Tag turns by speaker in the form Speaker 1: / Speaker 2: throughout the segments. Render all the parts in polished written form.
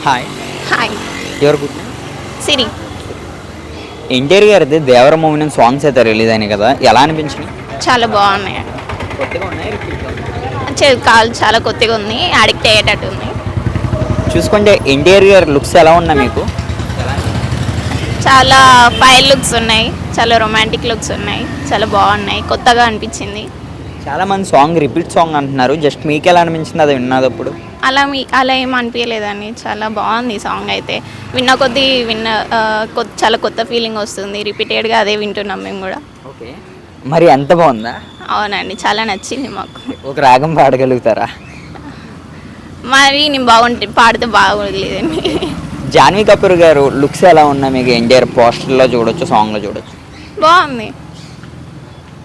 Speaker 1: Hi.
Speaker 2: Hi.
Speaker 1: ఎవరు good name?
Speaker 2: సిరి.
Speaker 1: ఎన్టీఆర్ గారిది దేవర movie నుంచి సాంగ్స్ అయితే రిలీజ్ అయినాయి కదా, ఎలా అనిపించినాయి?
Speaker 2: చాలా బాగున్నాయి.
Speaker 1: కొత్తగా ఉన్నాయి, రిపీట్గా ఉన్నాయి.
Speaker 2: కాల్ చాలా కొత్తగా ఉంది, అడిక్ట్ అయ్యేటట్టు ఉంది.
Speaker 1: చూసుకుంటే ఎన్టీఆర్ గారి లుక్స్ ఎలా ఉన్నాయి మీకు?
Speaker 2: చాలా ఫైర్ లుక్స్ ఉన్నాయి, చాలా రొమాంటిక్ లుక్స్ ఉన్నాయి, చాలా బాగున్నాయి, కొత్తగా అనిపించింది.
Speaker 1: చాలా మంది సాంగ్ రిపీట్ సాంగ్ అంటున్నారు, జస్ట్ మీకు ఎలా అనిపించింది అది విన్నదప్పుడు?
Speaker 2: అలా ఏం అనిపించలేదండి, చాలా బాగుంది సాంగ్ అయితే. విన్న కొద్దీ చాలా కొత్త ఫీలింగ్ వస్తుంది, రిపీటెడ్గా అదే వింటున్నాం మేము కూడా.
Speaker 1: ఓకే, మరి ఎంత బాగుందా?
Speaker 2: అవునండి, చాలా నచ్చింది మాకు.
Speaker 1: ఒక రాగం పాడగలుగుతారా?
Speaker 2: మరి నేను పాడితే బాగోలేదండి.
Speaker 1: జాన్వీ కపూర్ గారు లుక్స్ ఎలా ఉన్నాయి మీకు? ఎన్టీఆర్ పోస్టర్లో చూడొచ్చు, సాంగ్లో చూడొచ్చు.
Speaker 2: బాగుంది.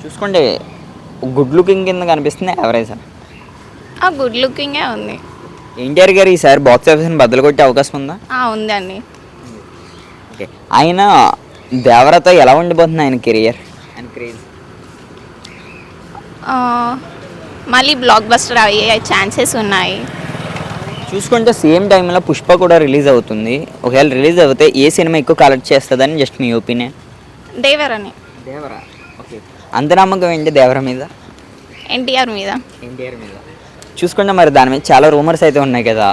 Speaker 1: చూసుకుంటే గుడ్ లుకింగ్ కింద కనిపిస్తుంది, యావరేజ్.
Speaker 2: గుడ్ లుకింగే ఉంది.
Speaker 1: ఎన్టీఆర్ గారు ఈసారి బాక్స్ ఆఫీస్ని బద్దలు కొట్టే అవకాశం ఉందా?
Speaker 2: ఉందండి.
Speaker 1: ఓకే, ఆయన దేవరతో ఎలా ఉండిపోతుంది ఆయన కెరియర్ అండ్ క్రేజ్?
Speaker 2: మళ్ళీ బ్లాక్ బస్టర్ అయ్యే ఛాన్సెస్ ఉన్నాయి.
Speaker 1: చూసుకుంటే సేమ్ టైంలో పుష్ప కూడా రిలీజ్ అవుతుంది. ఒకవేళ రిలీజ్ అవుతే ఏ సినిమా ఎక్కువ కలెక్ట్ చేస్తుందని జస్ట్ మీ ఒపీనియన్?
Speaker 2: దేవరని.
Speaker 1: దేవరా. ఓకే, అంత నమ్మకం ఏంటి దేవర మీద?
Speaker 2: ఎన్టీఆర్ మీద.
Speaker 1: ఎన్టీఆర్ మీద చూసుకుంటే మరి దాని మీద చాలా రూమర్స్ అయితే ఉన్నాయి కదా,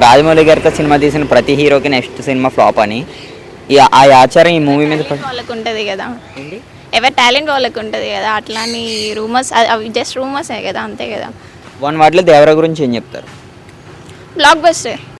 Speaker 1: రాజమౌళి గారితో సినిమా తీసిన ప్రతి హీరోకి నెక్స్ట్ సినిమా ఫ్లాప్ అని. ఆ ఆచారం ఈ మూవీ మీద
Speaker 2: వాళ్ళకు ఉంటుంది కదా, ఎవరి టాలెంట్ వాళ్ళకు ఉంటుంది కదా, అట్లాని రూమర్స్ అవి జస్ట్ రూమర్సే కదా, అంతే కదా.
Speaker 1: వన్ వాటిలో దేవర గురించి ఏం చెప్తారు?
Speaker 2: Block buster.